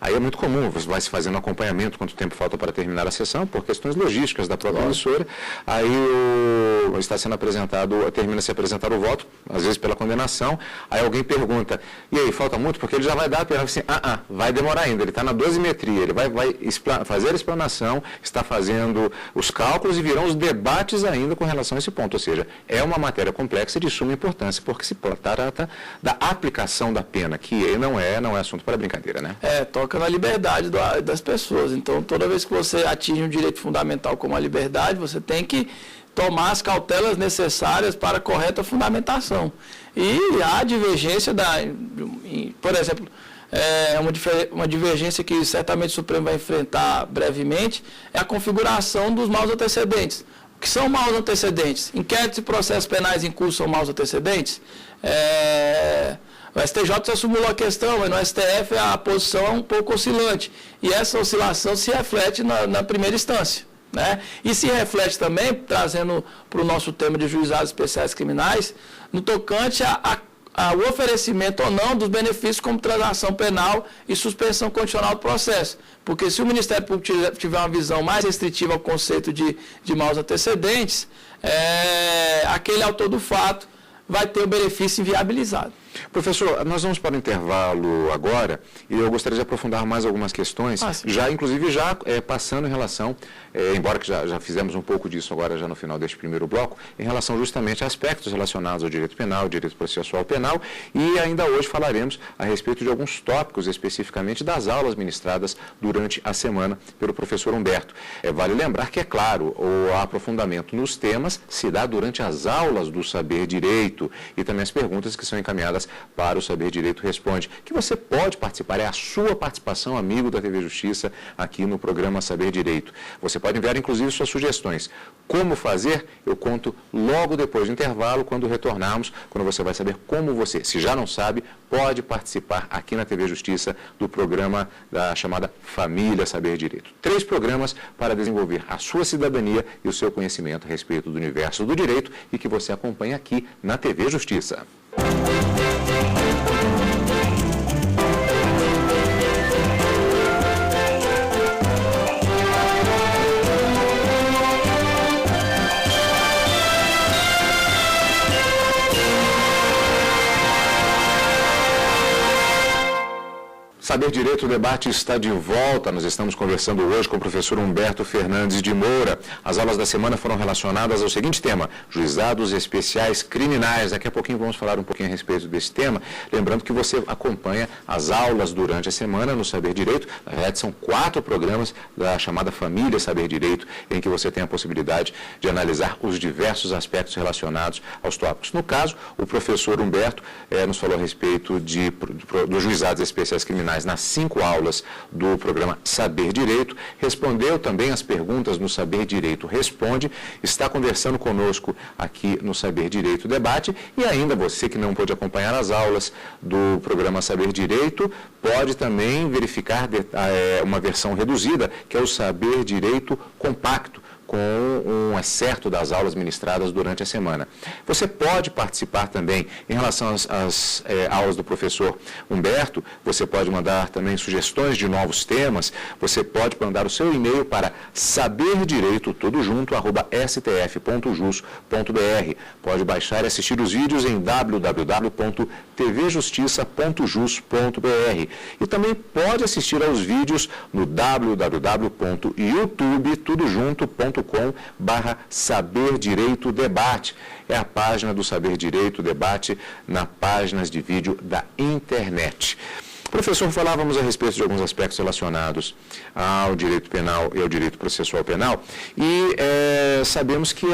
Aí é muito comum, você vai se fazendo acompanhamento, quanto tempo falta para terminar a sessão, por questões logísticas da própria emissora. Aí está sendo apresentado, termina-se apresentar o voto, às vezes pela condenação, aí alguém pergunta, e aí, falta muito? Porque ele já vai dar, assim, vai demorar ainda, ele está na dosimetria, ele vai fazer a explanação, está fazendo os cálculos e virão os debates ainda com relação a esse ponto, ou seja, é uma matéria complexa e de suma importância, porque se trata da aplicação da pena, que não é assunto para brincadeira, né? Toca na liberdade das pessoas, então toda vez que você atinge um direito fundamental como a liberdade, você tem que tomar as cautelas necessárias para a correta fundamentação. E há divergência por exemplo, uma divergência que certamente o Supremo vai enfrentar brevemente, é a configuração dos maus antecedentes. O que são maus antecedentes? Inquéritos e processos penais em curso são maus antecedentes? O STJ já simulou a questão, mas no STF a posição é um pouco oscilante. E essa oscilação se reflete na primeira instância, né? E se reflete também, trazendo para o nosso tema de juizados especiais criminais, no tocante ao oferecimento ou não dos benefícios como transação penal e suspensão condicional do processo. Porque se o Ministério Público tiver uma visão mais restritiva ao conceito de maus antecedentes, aquele autor do fato vai ter o benefício inviabilizado. Professor, nós vamos para o intervalo agora e eu gostaria de aprofundar mais algumas questões, inclusive passando em relação, embora que já fizemos um pouco disso agora já no final deste primeiro bloco, em relação justamente a aspectos relacionados ao direito penal, direito processual penal, e ainda hoje falaremos a respeito de alguns tópicos, especificamente das aulas ministradas durante a semana pelo professor Humberto. Vale lembrar que, é claro, o aprofundamento nos temas se dá durante as aulas do Saber Direito e também as perguntas que são encaminhadas para o Saber Direito Responde, que você pode participar, é a sua participação, amigo da TV Justiça, aqui no programa Saber Direito. Você pode enviar, inclusive, suas sugestões. Como fazer? Eu conto logo depois do intervalo, quando retornarmos, quando você vai saber como você, se já não sabe, pode participar aqui na TV Justiça do programa da chamada Família Saber Direito. 3 programas para desenvolver a sua cidadania e o seu conhecimento a respeito do universo do direito e que você acompanha aqui na TV Justiça. Saber Direito, o debate está de volta. Nós estamos conversando hoje com o professor Humberto Fernandes de Moura. As aulas da semana foram relacionadas ao seguinte tema: juizados especiais criminais. Daqui a pouquinho vamos falar um pouquinho a respeito desse tema. Lembrando que você acompanha as aulas durante a semana no Saber Direito. Na verdade, são 4 programas da chamada Família Saber Direito, em que você tem a possibilidade de analisar os diversos aspectos relacionados aos tópicos. No caso, o professor Humberto nos falou a respeito dos juizados especiais criminais nas 5 aulas do programa Saber Direito, respondeu também as perguntas no Saber Direito Responde, está conversando conosco aqui no Saber Direito Debate, e ainda você que não pôde acompanhar as aulas do programa Saber Direito, pode também verificar uma versão reduzida, que é o Saber Direito Compacto, com um excerto das aulas ministradas durante a semana. Você pode participar também em relação às aulas do professor Humberto, você pode mandar também sugestões de novos temas, você pode mandar o seu e-mail para saberdireito@stf.jus.br. Pode baixar e assistir os vídeos em www.tvjustiça.jus.br e também pode assistir aos vídeos no www.youtube.com/Saber Direito Debate. É a página do Saber Direito Debate nas páginas de vídeo da internet. Professor, falávamos a respeito de alguns aspectos relacionados ao direito penal e ao direito processual penal e sabemos que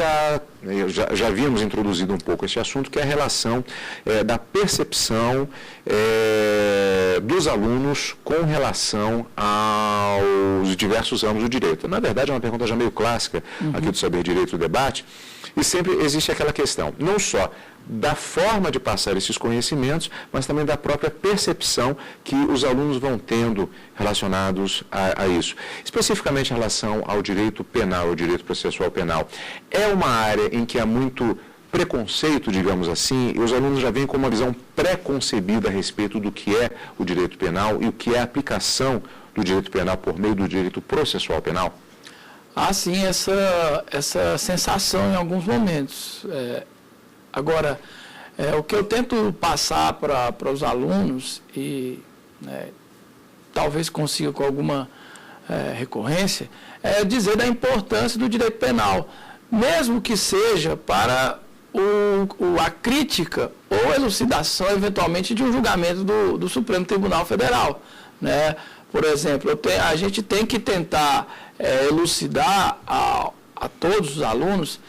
já havíamos introduzido um pouco esse assunto, que é a relação da percepção dos alunos com relação aos diversos ramos do direito. Na verdade, é uma pergunta já meio clássica aqui do Saber Direito Debate, e sempre existe aquela questão, não só da forma de passar esses conhecimentos, mas também da própria percepção que os alunos vão tendo relacionados a isso. Especificamente em relação ao direito penal, ao direito processual penal, é uma área em que há muito preconceito, digamos assim, e os alunos já vêm com uma visão pré-concebida a respeito do que é o direito penal e o que é a aplicação do direito penal por meio do direito processual penal? Há sim essa sensação em alguns momentos. Agora, o que eu tento passar para os alunos, e talvez consiga com alguma recorrência, é dizer da importância do direito penal, mesmo que seja para a crítica ou elucidação, eventualmente, de um julgamento do Supremo Tribunal Federal, né? Por exemplo, a gente tem que tentar elucidar a todos os alunos,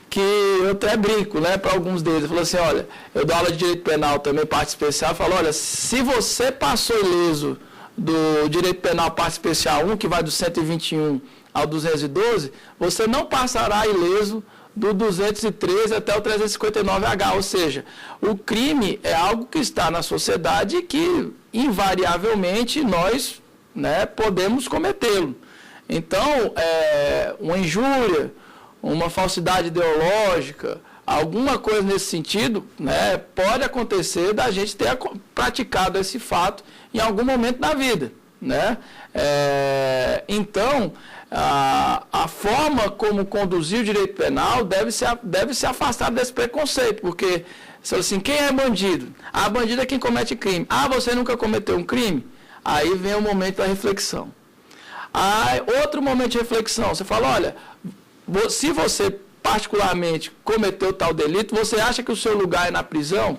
que eu até brinco, né, para alguns deles. Eu falo assim, olha, eu dou aula de direito penal também, parte especial, eu falo, olha, se você passou ileso do direito penal parte especial 1, que vai do 121 ao 212, você não passará ileso do 213 até o 359H, ou seja, o crime é algo que está na sociedade e que, invariavelmente, nós, né, podemos cometê-lo. Então, uma injúria, uma falsidade ideológica, alguma coisa nesse sentido, né, pode acontecer da gente ter praticado esse fato em algum momento da vida, né? Então, a forma como conduzir o direito penal deve se afastar desse preconceito, porque, assim, quem é bandido? Bandido é quem comete crime. Você nunca cometeu um crime? Aí vem o momento da reflexão. Outro momento de reflexão, você fala, olha, se você particularmente cometeu tal delito, você acha que o seu lugar é na prisão?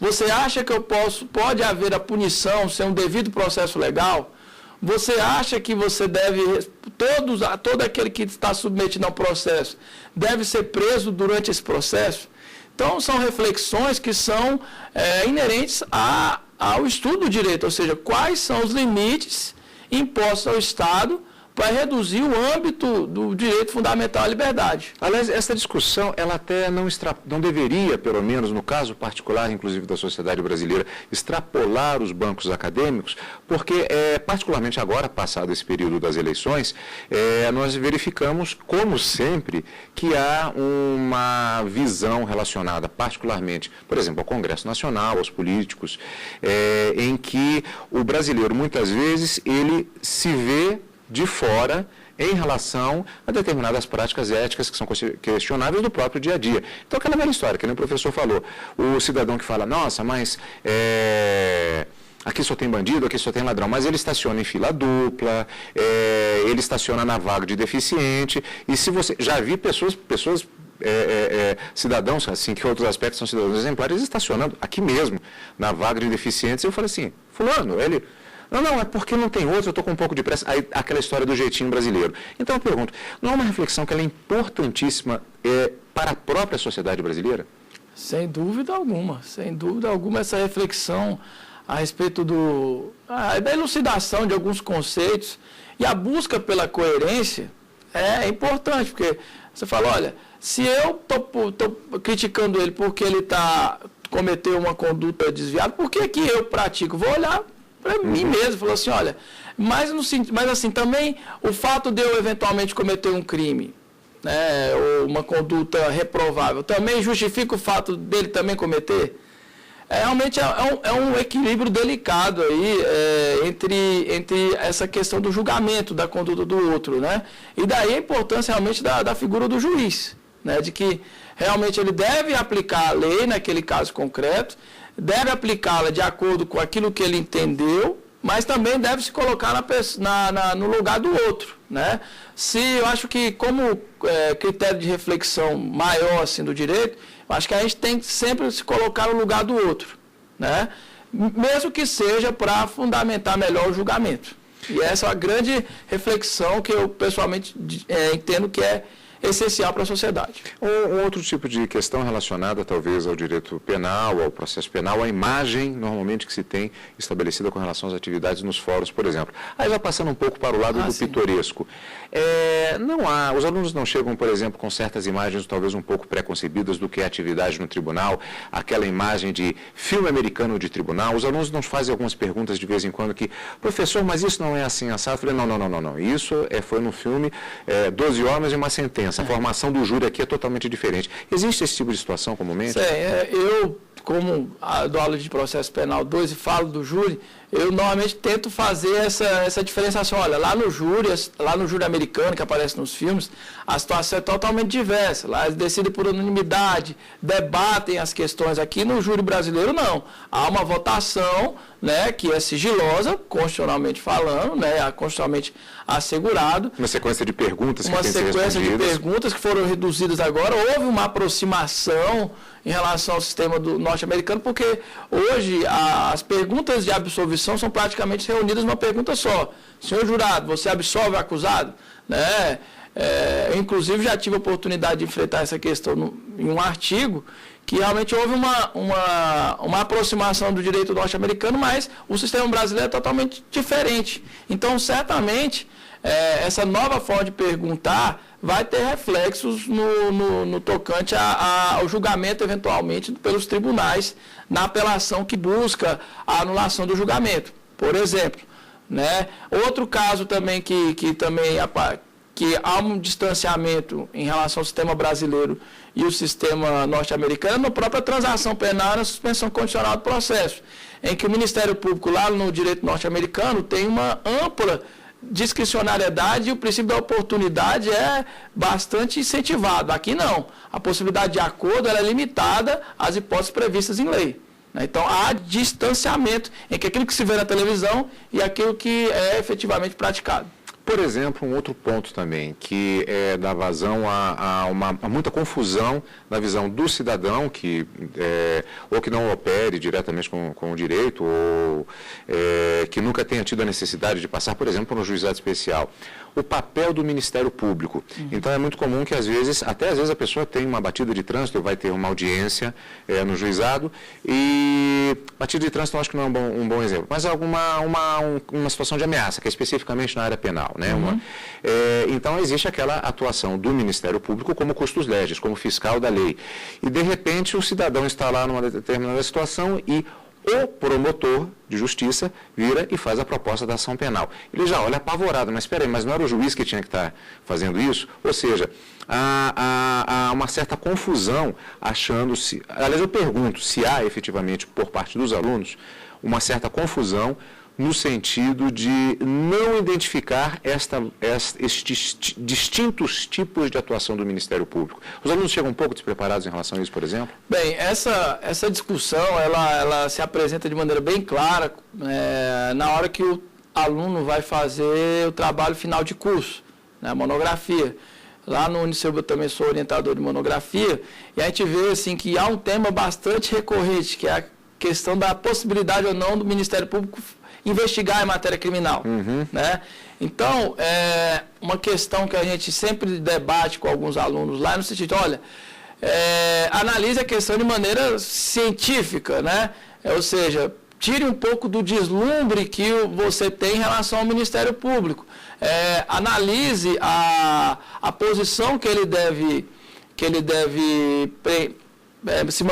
Você acha que pode haver a punição sem um devido processo legal? Você acha que você deve, todo aquele que está submetido ao processo, deve ser preso durante esse processo? Então, são reflexões que são inerentes ao estudo do direito, ou seja, quais são os limites impostos ao Estado para reduzir o âmbito do direito fundamental à liberdade. Aliás, essa discussão, ela até não deveria, pelo menos no caso particular, inclusive da sociedade brasileira, extrapolar os bancos acadêmicos, porque, particularmente agora, passado esse período das eleições, nós verificamos, como sempre, que há uma visão relacionada, particularmente, por exemplo, ao Congresso Nacional, aos políticos, em que o brasileiro, muitas vezes, ele se vê de fora em relação a determinadas práticas éticas que são questionáveis do próprio dia a dia. Então, aquela velha história, que nem o professor falou, o cidadão que fala, nossa, mas aqui só tem bandido, aqui só tem ladrão, mas ele estaciona em fila dupla, ele estaciona na vaga de deficiente, e se você... Já vi pessoas cidadãos, assim, que outros aspectos são cidadãos exemplares, estacionando aqui mesmo, na vaga de deficientes, e eu falo assim, fulano, ele... Não, é porque não tem outro, eu estou com um pouco de pressa. Aí, aquela história do jeitinho brasileiro. Então eu pergunto, não é uma reflexão que ela é importantíssima para a própria sociedade brasileira? Sem dúvida alguma, essa reflexão a respeito da elucidação de alguns conceitos e a busca pela coerência é importante, porque você fala, olha, se eu estou criticando ele porque ele cometeu uma conduta desviada, por que eu pratico? Vou olhar para mim mesmo, falou assim, olha, mas assim, também o fato de eu eventualmente cometer um crime, né, ou uma conduta reprovável, também justifica o fato dele também cometer? Realmente é um equilíbrio delicado aí entre essa questão do julgamento da conduta do outro, né? E daí a importância realmente da figura do juiz, né? De que realmente ele deve aplicar a lei naquele caso concreto, deve aplicá-la de acordo com aquilo que ele entendeu, mas também deve se colocar no lugar do outro, né? Eu acho que como critério de reflexão maior assim, do direito, eu acho que a gente tem que sempre se colocar no lugar do outro, né? Mesmo que seja para fundamentar melhor o julgamento. E essa é a grande reflexão que eu pessoalmente entendo que é essencial para a sociedade. Um outro tipo de questão relacionada talvez ao direito penal, ao processo penal, a imagem normalmente que se tem estabelecida com relação às atividades nos fóruns, por exemplo. Aí já passando um pouco para o lado do pitoresco. Os alunos não chegam, por exemplo, com certas imagens talvez um pouco preconcebidas do que é atividade no tribunal, aquela imagem de filme americano de tribunal. Os alunos nos fazem algumas perguntas de vez em quando que, professor, mas isso não é assim assado? Eu falei, não. Isso foi no filme 12 Homens e uma Sentença. A formação do júri aqui é totalmente diferente. Existe esse tipo de situação comumente? Eu, como dou aula de processo penal 2 e falo do júri, eu normalmente tento fazer essa diferenciação. Olha, lá no júri americano, que aparece nos filmes, a situação é totalmente diversa. Lá eles decidem por unanimidade, debatem as questões. Aqui no júri brasileiro, não. Há uma votação, né, que é sigilosa, constitucionalmente falando, né, constitucionalmente assegurado. Uma sequência de perguntas que tem que ser respondidas. Uma sequência de perguntas que foram reduzidas agora. Houve uma aproximação em relação ao sistema do norte-americano, porque hoje as perguntas de absolvição são praticamente reunidas numa pergunta só. Senhor jurado, você absolve o acusado? Né? Eu, inclusive, já tive a oportunidade de enfrentar essa questão em um artigo, que realmente houve uma aproximação do direito norte-americano, mas o sistema brasileiro é totalmente diferente. Então, certamente, essa nova forma de perguntar vai ter reflexos no tocante ao julgamento, eventualmente, pelos tribunais, na apelação que busca a anulação do julgamento. Por exemplo, né? Outro caso também que há um distanciamento em relação ao sistema brasileiro e o sistema norte-americano, na própria transação penal, na suspensão condicional do processo, em que o Ministério Público, lá no direito norte-americano, tem uma ampla discricionariedade e o princípio da oportunidade é bastante incentivado. Aqui não. A possibilidade de acordo ela é limitada às hipóteses previstas em lei. Então, há distanciamento entre aquilo que se vê na televisão e aquilo que é efetivamente praticado. Por exemplo, um outro ponto também, que dá vazão a muita confusão na visão do cidadão, que ou que não opere diretamente com o direito, ou que nunca tenha tido a necessidade de passar, por exemplo, no juizado especial. O papel do Ministério Público. Então, é muito comum que, às vezes a pessoa tem uma batida de trânsito, vai ter uma audiência no juizado, e batida de trânsito eu acho que não é um bom exemplo, mas uma situação de ameaça, que é especificamente na área penal. Né? Então, existe aquela atuação do Ministério Público como custos legis, como fiscal da lei. E, de repente, o cidadão está lá numa determinada situação e o promotor de justiça vira e faz a proposta da ação penal. Ele já olha apavorado, mas espera aí, mas não era o juiz que tinha que estar fazendo isso? Ou seja, há uma certa confusão achando-se... Aliás, eu pergunto se há efetivamente, por parte dos alunos, uma certa confusão no sentido de não identificar estes distintos tipos de atuação do Ministério Público. Os alunos chegam um pouco despreparados em relação a isso, por exemplo? Bem, essa discussão, ela se apresenta de maneira bem clara na hora que o aluno vai fazer o trabalho final de curso, né, a monografia. Lá no Uniceu eu também sou orientador de monografia, e a gente vê assim, que há um tema bastante recorrente, que é a questão da possibilidade ou não do Ministério Público investigar em matéria criminal. Né? Então, uma questão que a gente sempre debate com alguns alunos lá no sentido, olha, analise a questão de maneira científica, né? Ou seja, tire um pouco do deslumbre que você tem em relação ao Ministério Público. Analise a posição que ele deve se